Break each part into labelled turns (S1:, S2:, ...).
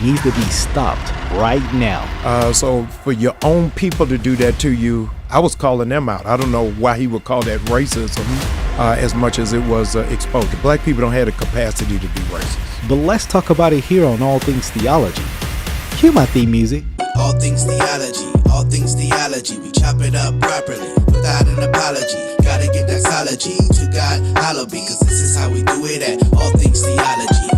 S1: needs to be stopped right now.
S2: So for your own people to do that to you, I was calling them out. I don't know why he would call that racism as much as it was exposure. Black people don't have the capacity to be racist.
S1: But let's talk about it here on All Things Theology. Cue my theme music.
S3: All things theology, all things theology. We chop it up properly without an apology. Gotta get that theology to God, hollow be, cause this is how we do it at All Things Theology.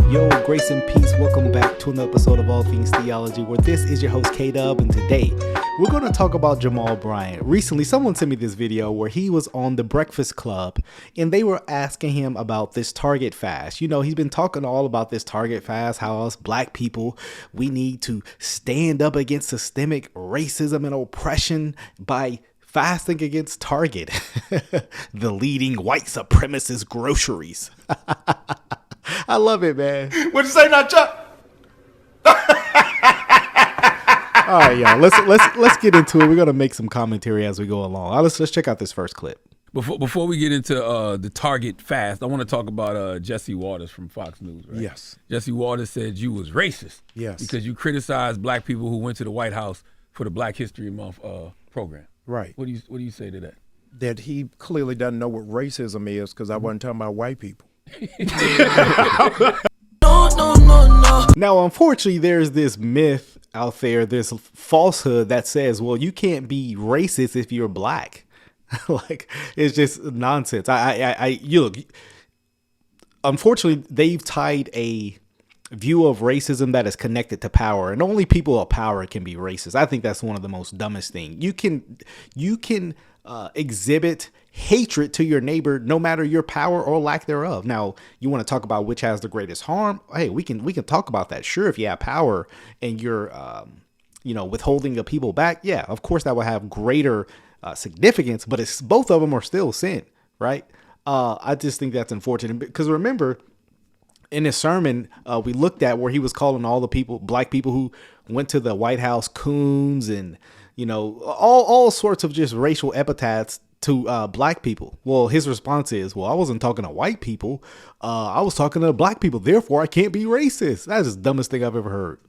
S1: Yo, grace and peace. Welcome back to another episode of All Things Theology, where this is your host, K-Dub, and today we're going to talk about Jamal Bryant. Recently, someone sent me this video where he was on The Breakfast Club, and they were asking him about this Target fast. You know, he's been talking all about this Target fast, how us black people, we need to stand up against systemic racism and oppression by fasting against Target, the leading white supremacist groceries. I love it, man.
S4: What'd you say now, Chuck?
S1: All right, y'all. Let's get into it. We're gonna make some commentary as we go along. Let's check out this first clip.
S5: Before we get into the Target fast, I want to talk about Jesse Waters from Fox News. Right?
S2: Yes.
S5: Jesse Waters said you was racist.
S2: Yes.
S5: Because you criticized black people who went to the White House for the Black History Month program.
S2: Right.
S5: What do you say to that?
S2: That he clearly doesn't know what racism is because I wasn't talking about white people.
S1: Now, unfortunately, there's this myth out there, this falsehood that says, well, you can't be racist if you're black. Like, it's just nonsense. You look, unfortunately, they've tied a view of racism that is connected to power, and only people of power can be racist. I think that's one of the most dumbest things. You can exhibit hatred to your neighbor no matter your power or lack thereof. Now, you want to talk about which has the greatest harm? Hey, we can talk about that. Sure, if you have power and you're withholding the people back, yeah, of course that will have greater significance, but it's both of them are still sin, right? I just think that's unfortunate because remember, in his sermon, we looked at where he was calling all the people, black people who went to the White House, coons, and all sorts of just racial epithets to black people. Well, his response is, well, I wasn't talking to white people. I was talking to black people. Therefore, I can't be racist. That's the dumbest thing I've ever heard.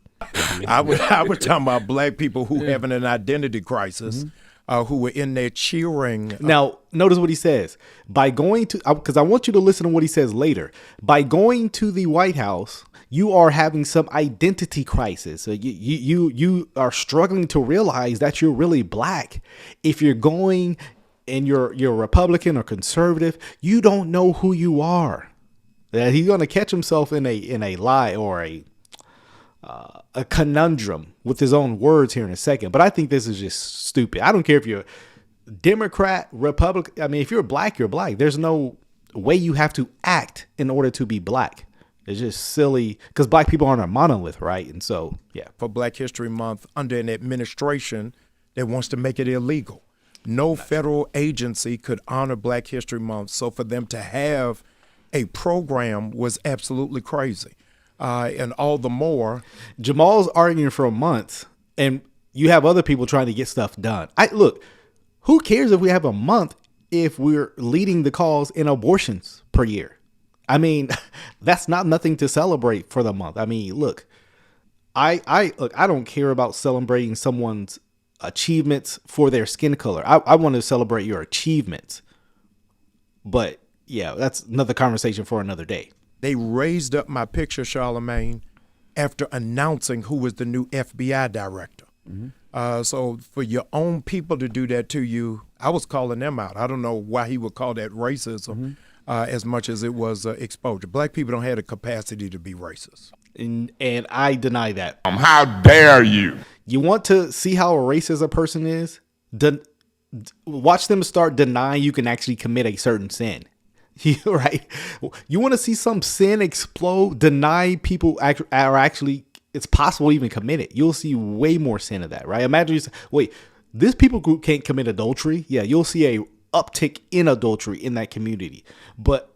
S2: I was talking about black people who having an identity crisis, who were in there cheering.
S1: Now, notice what he says. By going to, because I want you to listen to what he says later. By going to the White House, you are having some identity crisis. You are struggling to realize that you're really black. If you're going and you're Republican or conservative, you don't know who you are. That he's going to catch himself in a lie or a conundrum with his own words here in a second. But I think this is just stupid. I don't care if you're Democrat, Republican. I mean, if you're black, you're black. There's no way you have to act in order to be black. It's just silly because black people aren't a monolith, right? And so, yeah.
S2: For Black History Month under an administration that wants to make it illegal. No federal agency could honor Black History Month. So for them to have a program was absolutely crazy. And all the more.
S1: Jamal's arguing for a month and you have other people trying to get stuff done. Look, who cares if we have a month if we're leading the cause in abortions per year? I mean, that's not nothing to celebrate for the month. I mean, look, I don't care about celebrating someone's achievements for their skin color. I want to celebrate your achievements. But yeah, that's another conversation for another day.
S2: They raised up my picture, Charlemagne, after announcing who was the new FBI director. So for your own people to do that to you, I was calling them out. I don't know why he would call that racism as much as it was exposure. Black people don't have the capacity to be racist.
S1: And I deny that.
S4: How dare you?
S1: You want to see how racist a person is? Watch them start denying you can actually commit a certain sin. Right? You want to see some sin explode? Deny people are actually, it's possible to even commit it. You'll see way more sin of that, right? Imagine you say, wait, this people group can't commit adultery. Yeah, you'll see a uptick in adultery in that community. But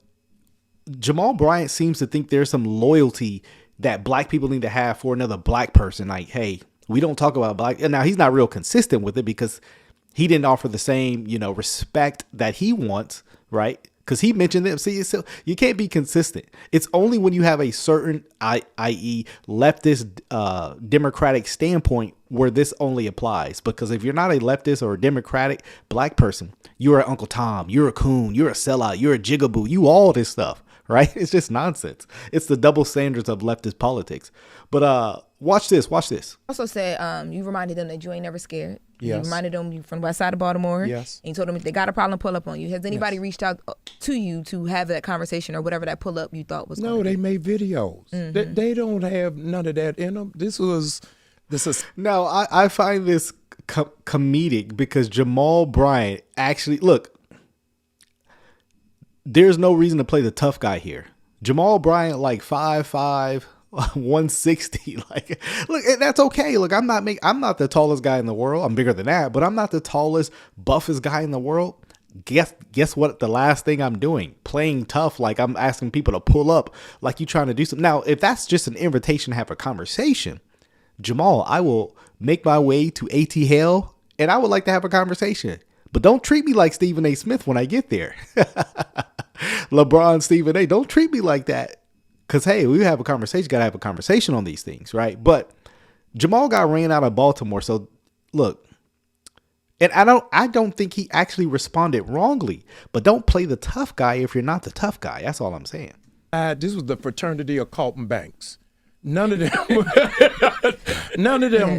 S1: Jamal Bryant seems to think there's some loyalty that black people need to have for another black person. Like, hey, we don't talk about black. And now he's not real consistent with it because he didn't offer the same, respect that he wants, right? Because he mentioned them. See, so you can't be consistent. It's only when you have a certain, i.e., leftist democratic standpoint where this only applies. Because if you're not a leftist or a democratic black person, you're an Uncle Tom, you're a coon, you're a sellout, you're a jigaboo, you all this stuff, right? It's just nonsense. It's the double standards of leftist politics. But watch this.
S6: Also said you reminded them that you ain't never scared.
S2: Yes.
S6: You reminded them you from the west side of Baltimore.
S2: Yes.
S6: And you told them if they got a problem, pull up on you. Has anybody reached out to you to have that conversation or whatever that pull up you thought was?
S2: No, they made videos. They don't have none of that in them. This is.
S1: No, I find this comedic because Jamal Bryant actually, look, there's no reason to play the tough guy here. Jamal Bryant, like 5'5", 160, like, look, that's okay. Look, I'm not the tallest guy in the world. I'm bigger than that, but I'm not the tallest, buffest guy in the world. Guess what? The last thing I'm doing, playing tough, like I'm asking people to pull up, like you trying to do something. Now, if that's just an invitation to have a conversation, Jamal, I will make my way to ATL, and I would like to have a conversation. But don't treat me like Stephen A. Smith when I get there. LeBron, Stephen A. Don't treat me like that. Because, hey, we have a conversation. Got to have a conversation on these things, right? But Jamal got ran out of Baltimore. So, look, and I don't think he actually responded wrongly. But don't play the tough guy if you're not the tough guy. That's all I'm saying.
S2: This was the fraternity of Carlton Banks. None of them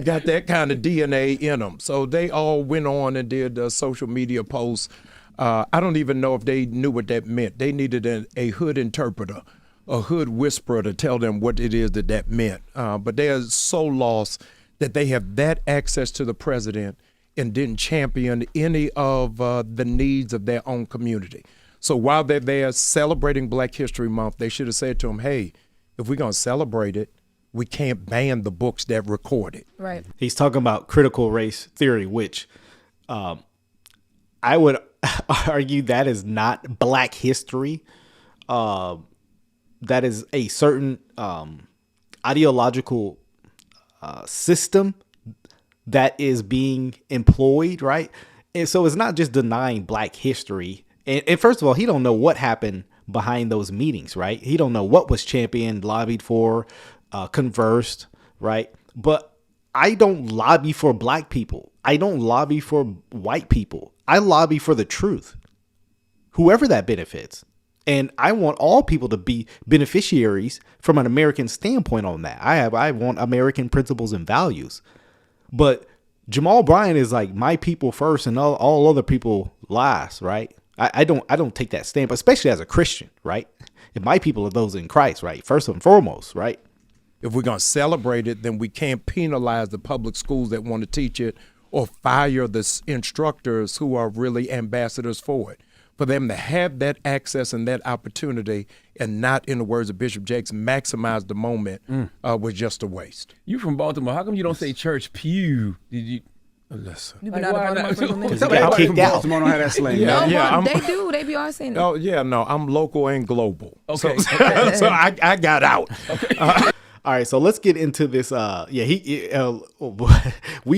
S2: got that kind of DNA in them. So they all went on and did social media posts. I don't even know if they knew what that meant. They needed a hood interpreter, a hood whisperer to tell them what it is that meant. But they are so lost that they have that access to the president and didn't champion any of the needs of their own community. So while they're there celebrating Black History Month, they should have said to him, hey, if we're going to celebrate it, we can't ban the books that record it.
S6: Right.
S1: He's talking about critical race theory, which I would argue that is not Black history. That is a certain ideological system that is being employed, right? And so it's not just denying Black history. And first of all, he don't know what happened behind those meetings, right? He don't know what was championed, lobbied for, conversed, right? But I don't lobby for Black people. I don't lobby for white people. I lobby for the truth, whoever that benefits. And I want all people to be beneficiaries from an American standpoint on that. I want American principles and values. But Jamal Bryant is like my people first and all other people last, right? I don't take that stand, especially as a Christian, right? If my people are those in Christ, right? First and foremost, right?
S2: If we're going to celebrate it, then we can't penalize the public schools that want to teach it or fire the instructors who are really ambassadors for it. For them to have that access and that opportunity and not, in the words of Bishop Jakes, maximize the moment was just a waste.
S5: You from Baltimore. How come you don't say church pew? Did you?
S2: Listen.
S6: You've been out of Baltimore for a minute.
S1: He got kicked out.
S7: Baltimore don't have that slang.
S6: They do. They be all saying it.
S2: Oh, yeah, no, I'm local and global.
S5: Okay.
S2: So I got out.
S1: All right, so let's get into this. We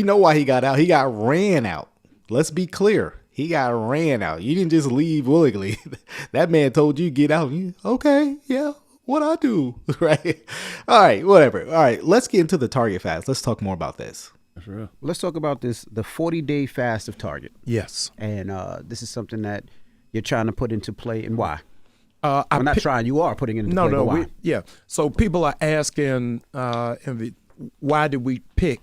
S1: know why he got out. He got ran out. Let's be clear. He got ran out. You didn't just leave willingly. That man told you get out. Okay, yeah, what I do, right? All right, whatever. All right, let's get into the Target fast. Let's talk more about this.
S5: That's real.
S7: Let's talk about the 40-day fast of Target.
S2: Yes.
S7: And this is something that you're trying to put into play, and why?
S2: I'm
S7: not trying. You are putting it into play.
S2: No,
S7: why?
S2: So people are asking, why did we pick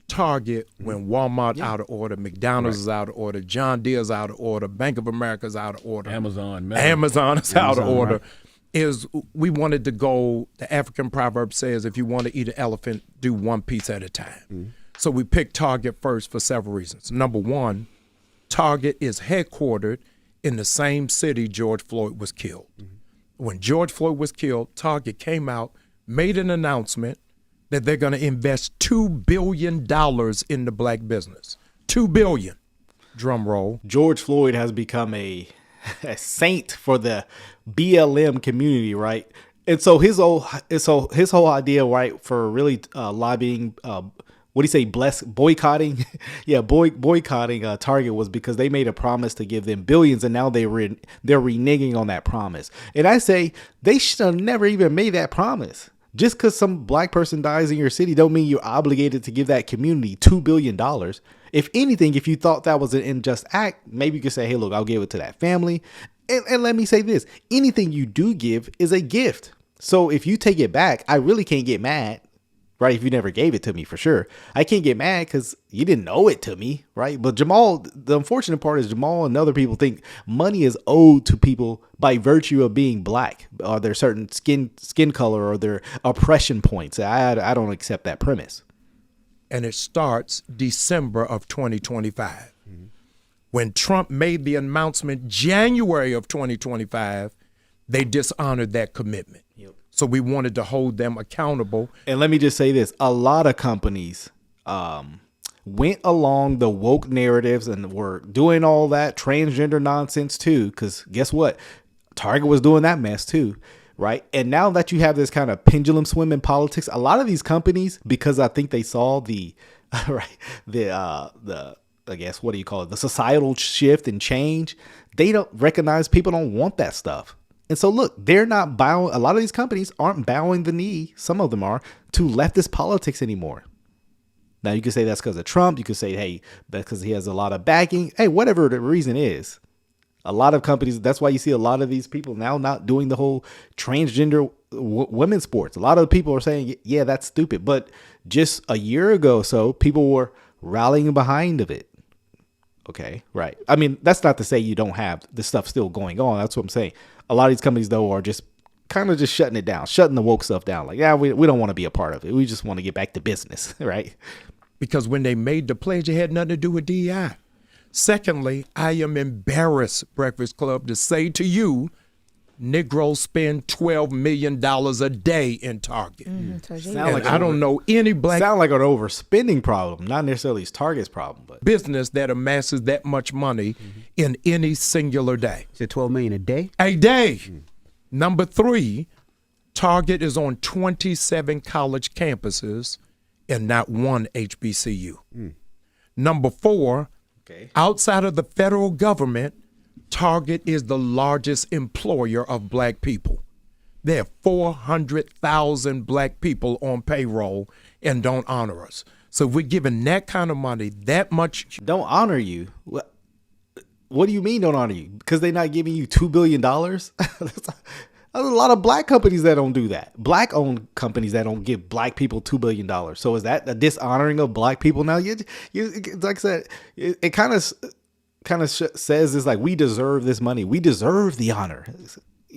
S2: Target when Walmart out of order, McDonald's is out of order, John Deere's out of order, Bank of America's out of order,
S5: Amazon
S2: is out of order.
S5: Right.
S2: Is we wanted to go, the African proverb says, if you want to eat an elephant, do one piece at a time. So we picked Target first for several reasons. Number one, Target is headquartered in the same city George Floyd was killed. When George Floyd was killed, Target came out, made an announcement that they're going to invest $2 billion in the Black business. $2 billion. Drum roll.
S1: George Floyd has become a saint for the BLM community, right? And so his whole idea, right, for really lobbying what do you say, boycotting? Yeah, boycotting Target was because they made a promise to give them billions, and now they're reneging on that promise. And I say they should have never even made that promise. Just because some black person dies in your city don't mean you're obligated to give that community $2 billion. If anything, if you thought that was an unjust act, maybe you could say, hey, look, I'll give it to that family. And let me say this, anything you do give is a gift. So if you take it back, I really can't get mad, right? If you never gave it to me, for sure. I can't get mad because you didn't owe it to me, right? But Jamal, the unfortunate part is Jamal and other people think money is owed to people by virtue of being black, or their certain skin color, or their oppression points. I don't accept that premise.
S2: And it starts December of 2025. When Trump made the announcement January of 2025, they dishonored that commitment.
S1: Yep.
S2: So we wanted to hold them accountable.
S1: And let me just say this, a lot of companies went along the woke narratives and were doing all that transgender nonsense too, because guess what? Target was doing that mess too, right? And now that you have this kind of pendulum swim in politics, a lot of these companies, because I think they saw the I guess, what do you call it? The societal shift and change. They don't recognize people don't want that stuff. And so look, they're not bowing. A lot of these companies aren't bowing the knee. Some of them are, to leftist politics anymore. Now you can say that's because of Trump. You could say, hey, that's because he has a lot of backing. Hey, whatever the reason is, a lot of companies, that's why you see a lot of these people now not doing the whole transgender women's sports. A lot of people are saying, yeah, that's stupid. But just a year ago, so people were rallying behind of it. Okay, right. I mean, that's not to say you don't have this stuff still going on. That's what I'm saying. A lot of these companies, though, are just kind of just shutting it down, shutting the woke stuff down. Like, yeah, we don't want to be a part of it. We just want to get back to business, right?
S2: Because when they made the pledge, it had nothing to do with DEI. Secondly, I am embarrassed, Breakfast Club, to say to you, Negroes spend $12 million a day in Target. I don't know any black...
S1: Sound like an overspending problem, not necessarily Target's problem, but...
S2: business that amasses that much money in any singular day.
S7: Is it $12 million a day?
S2: A day. Number 3, Target is on 27 college campuses and not one HBCU. Number 4, outside of the federal government, Target is the largest employer of black people. There are 400,000 black people on payroll and don't honor us. So if we're giving that kind of money, that much...
S1: Don't honor you? What do you mean don't honor you? Because they're not giving you $2 billion? There's a lot of black companies that don't do that. Black-owned companies that don't give black people $2 billion. So is that a dishonoring of black people now? You like I said, it kind of says it's like, we deserve this money. We deserve the honor.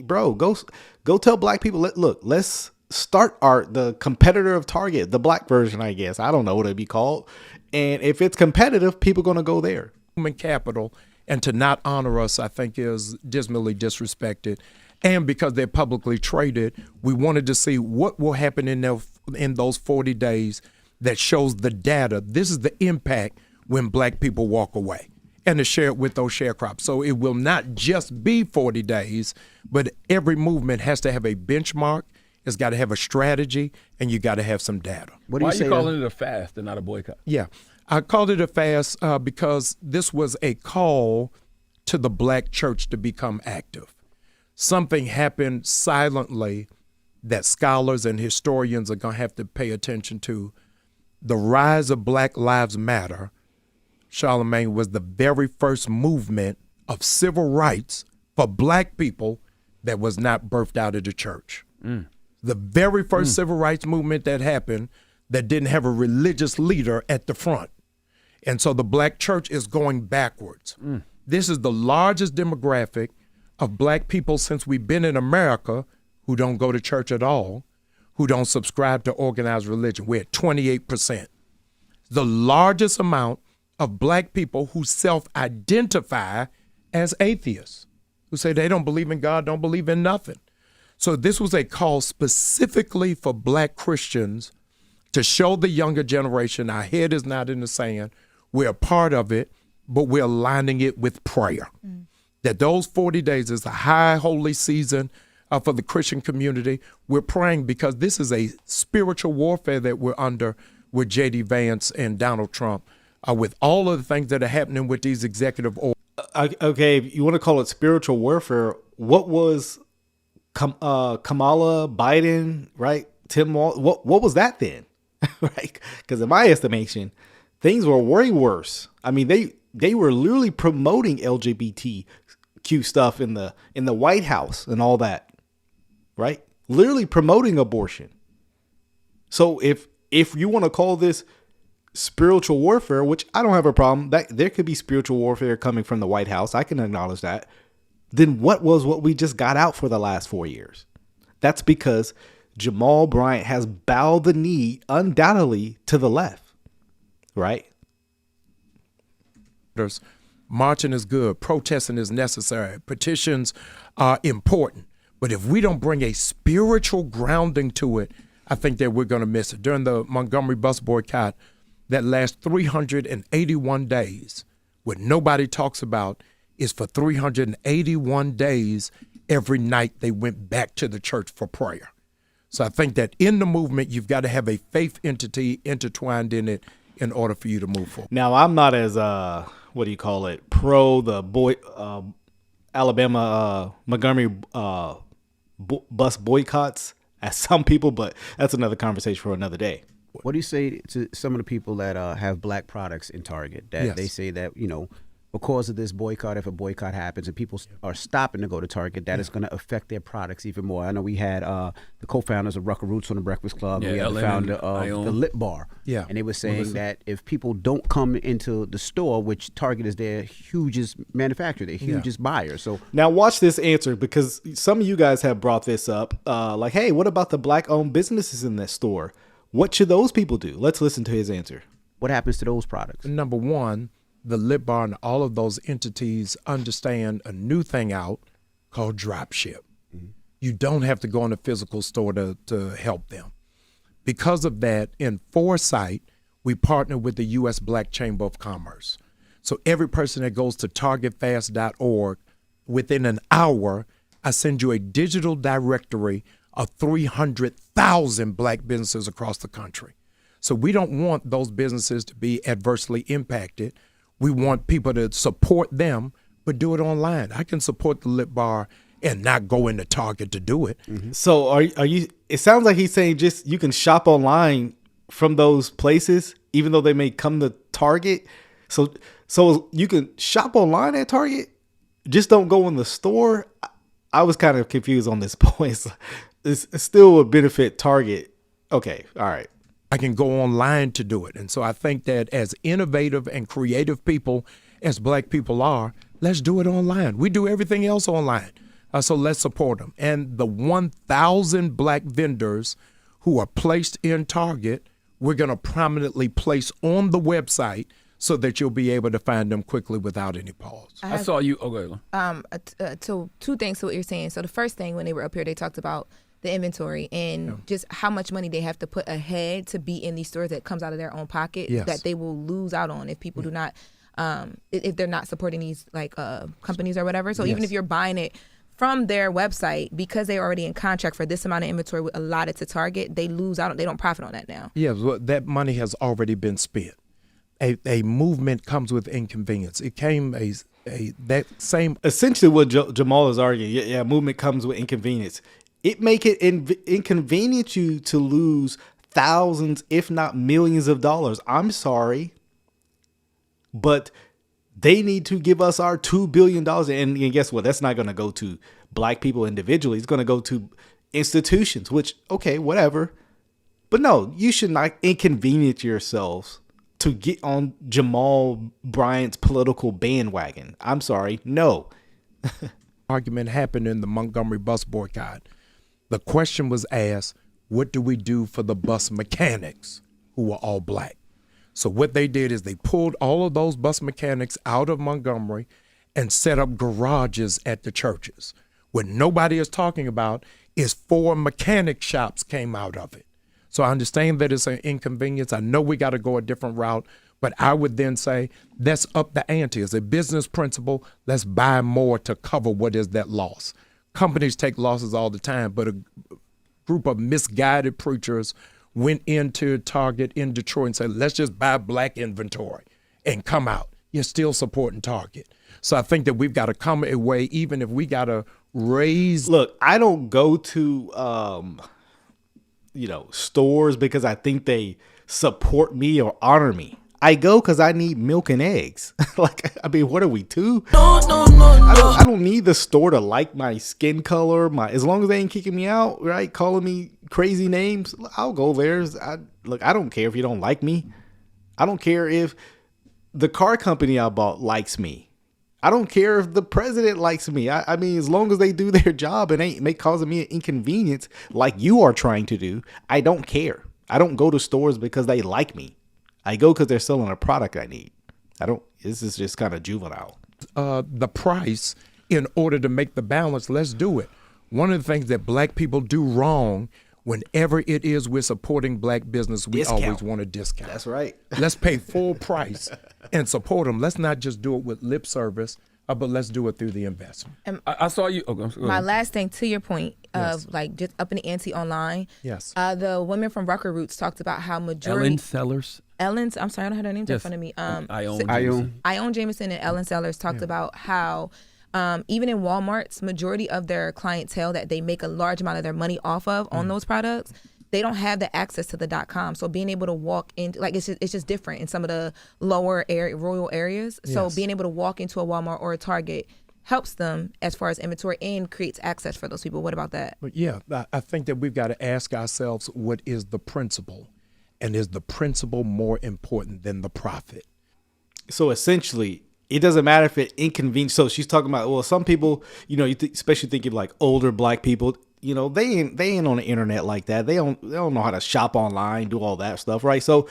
S1: Bro, go tell black people, look, let's start the competitor of Target, the black version, I guess. I don't know what it'd be called. And if it's competitive, people going to go there.
S2: Human capital, and to not honor us, I think, is dismally disrespected. And because they're publicly traded, we wanted to see what will happen in those 40 days that shows the data. This is the impact when black people walk away, and to share it with those sharecrops. So it will not just be 40 days, but every movement has to have a benchmark. It's got to have a strategy, and you got to have some data.
S5: Why are you calling it a fast and not a boycott?
S2: Yeah, I called it a fast because this was a call to the black church to become active. Something happened silently that scholars and historians are going to have to pay attention to. The rise of Black Lives Matter, Charlemagne, was the very first movement of civil rights for black people that was not birthed out of the church. The very first civil rights movement that happened that didn't have a religious leader at the front. And so the black church is going backwards. This is the largest demographic of black people since we've been in America who don't go to church at all, who don't subscribe to organized religion. We're at 28%. The largest amount of black people who self-identify as atheists, who say they don't believe in God, don't believe in nothing. So this was a call specifically for black Christians to show the younger generation our head is not in the sand. We're a part of it, but we're aligning it with prayer. That those 40 days is a high holy season for the Christian community. We're praying because this is a spiritual warfare that we're under with J.D. Vance and Donald Trump, with all of the things that are happening with these executive orders.
S1: Okay, if you want to call it spiritual warfare, what was Kamala, Biden, right? Tim Walz, what was that then? Right? Because in my estimation, things were way worse. I mean, they were literally promoting LGBTQ stuff in the White House and all that, right? Literally promoting abortion. So if you want to call this spiritual warfare, which I don't have a problem, that there could be spiritual warfare coming from the White House, I can acknowledge that, then what we just got out for the last 4 years? That's because Jamal Bryant has bowed the knee undoubtedly to the left, right?
S2: Marching is good. Protesting is necessary. Petitions are important. But if we don't bring a spiritual grounding to it, I think that we're going to miss it. During the Montgomery bus boycott, that last 381 days, what nobody talks about is for 381 days, every night they went back to the church for prayer. So I think that in the movement, you've got to have a faith entity intertwined in it in order for you to move forward.
S1: Now, I'm not as, pro the Alabama Montgomery bus boycotts as some people, but that's another conversation for another day.
S7: What do you say to some of the people that have black products in Target that
S2: Yes.
S7: they say that, because of this boycott, if a boycott happens and people are stopping to go to Target, that is going to affect their products even more? I know we had the co-founders of Rucker Roots on the Breakfast Club. And we had the founder of the Lip Bar.
S2: Yeah.
S7: And they were saying that if people don't come into the store, which Target is their hugest manufacturer, their hugest buyer. So
S1: now watch this answer, because some of you guys have brought this up. Like, hey, what about the black-owned businesses in that store? What should those people do? Let's listen to his answer.
S7: what happens to those products?
S2: Number one, the Lip Bar and all of those entities understand a new thing out called drop ship. Mm-hmm. You don't have to go in a physical store to help them. Because of that, in foresight, we partner with the U.S. Black Chamber of Commerce. So every person that goes to targetfast.org, within an hour, I send you a digital directory of 300,000 black businesses across the country. So we don't want those businesses to be adversely impacted. We want people to support them, but do it online. I can support the Lip Bar and not go into Target to do it.
S1: Mm-hmm. So are you? It sounds like he's saying just you can shop online from those places, even though they may come to Target. So you can shop online at Target, just don't go in the store. I was kind of confused on this point. It still would benefit Target. Okay, all right.
S2: I can go online to do it. And so I think that as innovative and creative people as black people are, let's do it online. We do everything else online. So let's support them. And the 1,000 black vendors who are placed in Target, we're going to prominently place on the website so that you'll be able to find them quickly without any pause.
S5: I saw you. Okay.
S6: So two things to what you're saying. So the first thing, when they were up here, they talked about the inventory and just how much money they have to put ahead to be in these stores that comes out of their own pocket, that they will lose out on if people do not, if they're not supporting these companies or whatever. So even if you're buying it from their website, because they're already in contract for this amount of inventory allotted to Target, they lose out. They don't profit on that now.
S2: Yeah, well, that money has already been spent. A movement comes with inconvenience. It came that same.
S1: Essentially, what Jamal is arguing, yeah, movement comes with inconvenience. It make it inconvenient you to lose thousands, if not millions of dollars. I'm sorry, but they need to give us our $2 billion. And guess what? That's not going to go to black people individually. It's going to go to institutions, which, okay, whatever. But no, you should not inconvenience yourselves to get on Jamal Bryant's political bandwagon. I'm sorry. No.
S2: Argument happened in the Montgomery bus boycott. The question was asked, what do we do for the bus mechanics who were all black? So what they did is they pulled all of those bus mechanics out of Montgomery and set up garages at the churches. What nobody is talking about is 4 mechanic shops came out of it. So I understand that it's an inconvenience. I know we got to go a different route, but I would then say, let's up the ante. As a business principle, let's buy more to cover what is that loss. Companies take losses all the time, but a group of misguided preachers went into Target in Detroit and said, let's just buy black inventory and come out, you're still supporting Target. So I think that we've got to come a way, even if we got to raise.
S1: Look, I don't go to, stores because I think they support me or honor me. I go because I need milk and eggs. Like, I mean, what are we, two?
S3: No.
S1: I don't need the store to like my skin color. As long as they ain't kicking me out, right? Calling me crazy names, I'll go there. I don't care if you don't like me. I don't care if the car company I bought likes me. I don't care if the president likes me. I mean, as long as they do their job and ain't causing me an inconvenience like you are trying to do, I don't care. I don't go to stores because they like me. I go because they're selling a product I need. This is just kind of juvenile.
S2: The price in order to make the balance, let's do it. One of the things that black people do wrong, whenever it is we're supporting black business, we always want a discount.
S1: That's right.
S2: Let's pay full price and support them. Let's not just do it with lip service, but let's do it through the investment.
S5: I saw you.
S6: My last thing to your point of like just upping the ante online.
S2: Yes.
S6: The women from Rucker Roots talked about how majority. Ellen's, I'm sorry, I don't have their names in front of me. Ione Jameson and Ellen Sellers talked about how even in Walmart's, majority of their clientele that they make a large amount of their money off of on those products, they don't have the access to the .com. So being able to walk in, like it's just different in some of the lower rural areas. So being able to walk into a Walmart or a Target helps them as far as inventory and creates access for those people. What about that?
S2: But yeah, I think that we've got to ask ourselves, what is the principle? And is the principle more important than the profit?
S1: So essentially, it doesn't matter if it inconvenience. So she's talking about, well, some people, especially thinking like older black people, they ain't on the internet like that. They don't know how to shop online, do all that stuff, right? So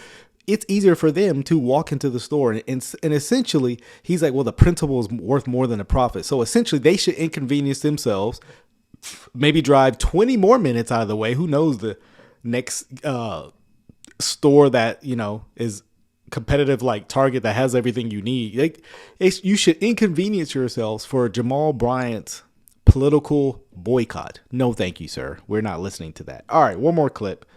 S1: it's easier for them to walk into the store. And essentially, he's like, well, the principle is worth more than the profit. So essentially, they should inconvenience themselves, maybe drive 20 more minutes out of the way. Who knows the next store that is competitive like Target that has everything you need. You should inconvenience yourselves for Jamal Bryant's political boycott. No, thank you, sir. We're not listening to that. All right, one more clip.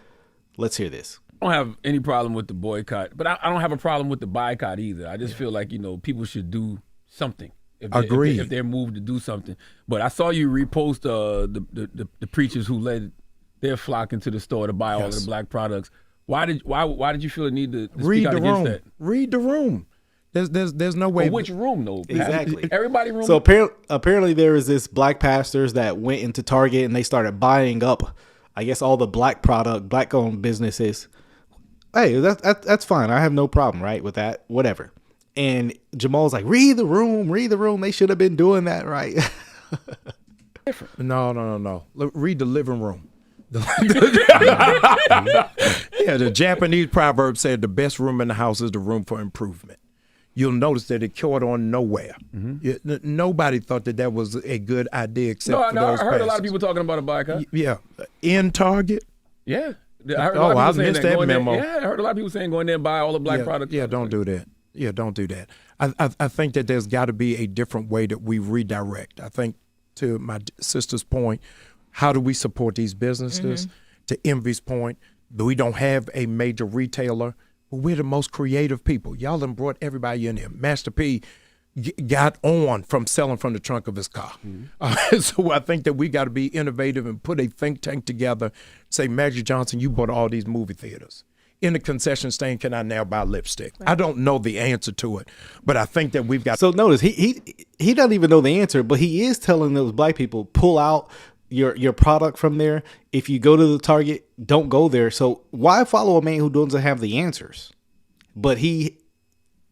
S1: Let's hear this.
S5: I don't have any problem with the boycott, but I don't have a problem with the boycott either. I just feel like people should do something.
S2: Agreed.
S5: If they're moved to do something. But I saw you repost the preachers who led their flock into the store to buy all of the black products. Why did you feel the need to speak out against that?
S2: Read the room. There's no way.
S5: But which room though?
S1: Exactly.
S5: Everybody room.
S1: So apparently there was this black pastors that went into Target and they started buying up, I guess, all the black owned businesses. Hey, that's fine. I have no problem, right, with that. Whatever. And Jamal's like, read the room. They should have been doing that, right?
S2: No. Read the living room. The Japanese proverb said the best room in the house is the room for improvement. You'll notice that it caught on nowhere. Nobody thought that was a good idea except for those
S5: I heard a lot of people talking about a boycott.
S2: Yeah. In Target?
S5: Yeah. I heard a lot of people saying
S2: that memo.
S5: I heard a lot of people saying go in there and buy all the black products.
S2: Yeah, don't do that. I think that there's got to be a different way that we redirect. I think, to my sister's point, how do we support these businesses? To Envy's point, we don't have a major retailer, but we're the most creative people. Y'all done brought everybody in here. Master P got on from selling from the trunk of his car. So I think that we got to be innovative and put a think tank together. Say, Magic Johnson, you bought all these movie theaters. In the concession stand, can I now buy lipstick? Right. I don't know the answer to it, but I think that we've got.
S1: So notice he doesn't even know the answer, but he is telling those black people, pull out your product from there. If you go to the Target, don't go there. So why follow a man who doesn't have the answers? But he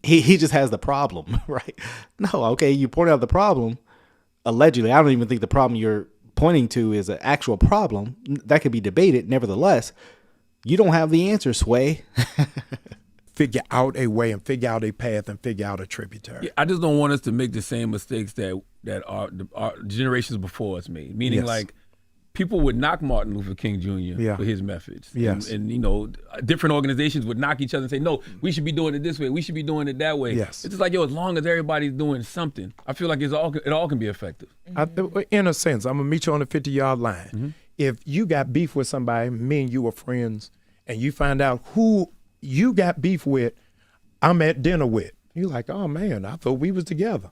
S1: just has the problem, right? No, okay, you point out the problem. Allegedly, I don't even think the problem you're pointing to is an actual problem. That could be debated. Nevertheless, you don't have the answer, Sway.
S2: Figure out a way and figure out a path and figure out a tributary.
S5: Yeah, I just don't want us to make the same mistakes that our generations before us made. Meaning, like, people would knock Martin Luther King Jr. for his methods.
S2: Yes.
S5: And different organizations would knock each other and say, no, we should be doing it this way. We should be doing it that way.
S2: Yes.
S5: It's just like, as long as everybody's doing something, I feel like it all can be effective.
S2: In a sense, I'm going to meet you on the 50-yard line. If you got beef with somebody, me and you are friends, and you find out who you got beef with, I'm at dinner with. You're like, oh man, I thought we was together.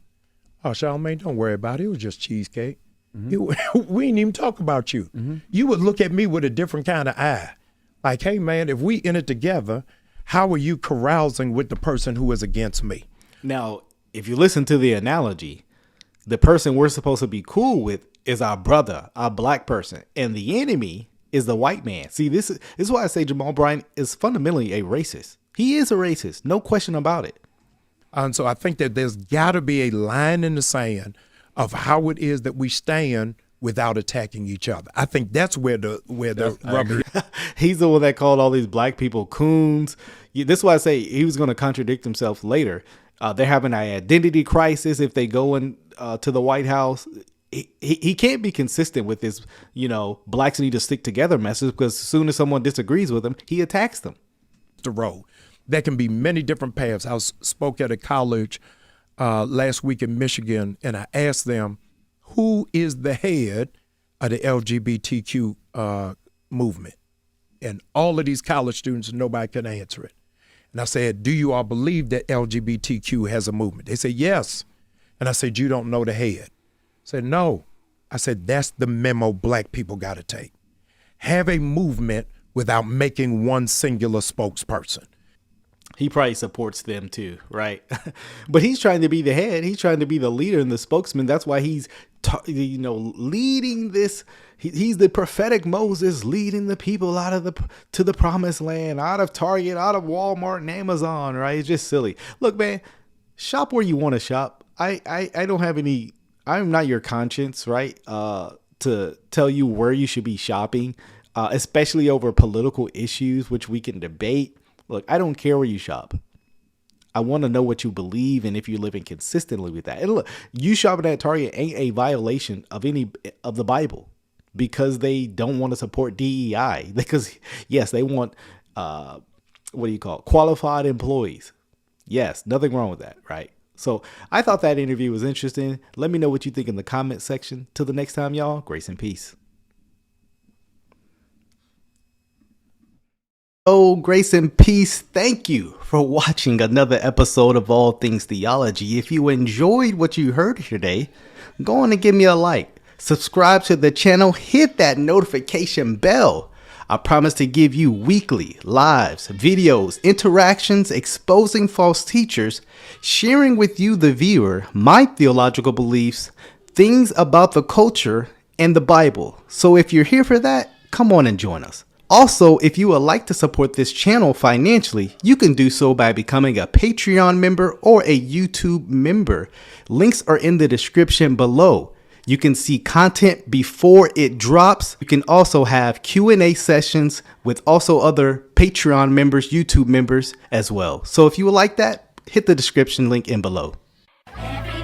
S2: Oh, Charlamagne, don't worry about it. It was just cheesecake. We didn't even talk about you. You would look at me with a different kind of eye. Like, hey man, if we in it together, how are you carousing with the person who is against me?
S1: Now, if you listen to the analogy, the person we're supposed to be cool with is our brother, our black person, and the enemy is the white man. See, this is why I say Jamal Bryant is fundamentally a racist. He is a racist, no question about it.
S2: And so I think that there's got to be a line in the sand of how it is that we stand without attacking each other. I think that's where the rubber.
S1: He's the one that called all these black people coons. This is why I say he was going to contradict himself later. They're having an identity crisis if they go in to the White House. He can't be consistent with this, blacks need to stick together message, because as soon as someone disagrees with him, he attacks them.
S2: The road. There can be many different paths. I spoke at a college last week in Michigan, and I asked them, who is the head of the LGBTQ movement? And all of these college students, nobody could answer it. And I said, do you all believe that LGBTQ has a movement? They said, yes. And I said, you don't know the head? I said, no. I said, that's the memo black people got to take. Have a movement without making one singular spokesperson.
S1: He probably supports them too, right? But he's trying to be the head. He's trying to be the leader and the spokesman. That's why he's, leading this. He's the prophetic Moses, leading the people to the promised land, out of Target, out of Walmart and Amazon, right? It's just silly. Look, man, shop where you want to shop. I don't have any. I'm not your conscience, right? To tell you where you should be shopping, especially over political issues, which we can debate. Look, I don't care where you shop. I want to know what you believe and if you're living consistently with that. And look, you shopping at Target ain't a violation of any of the Bible, because they don't want to support DEI. Because yes, they want qualified employees. Yes, nothing wrong with that, right? So I thought that interview was interesting. Let me know what you think in the comment section. Till the next time, y'all, grace and peace. Oh, grace and peace. Thank you for watching another episode of All Things Theology. If you enjoyed what you heard today, go on and give me a like. Subscribe to the channel. Hit that notification bell. I promise to give you weekly lives, videos, interactions, exposing false teachers, sharing with you, the viewer, my theological beliefs, things about the culture, and the Bible. So if you're here for that, come on and join us. Also, if you would like to support this channel financially, you can do so by becoming a Patreon member or a YouTube member. Links are in the description below. You can see content before it drops. You can also have Q&A sessions with also other Patreon members, YouTube members as well. So if you would like that, hit the description link in below.
S8: Every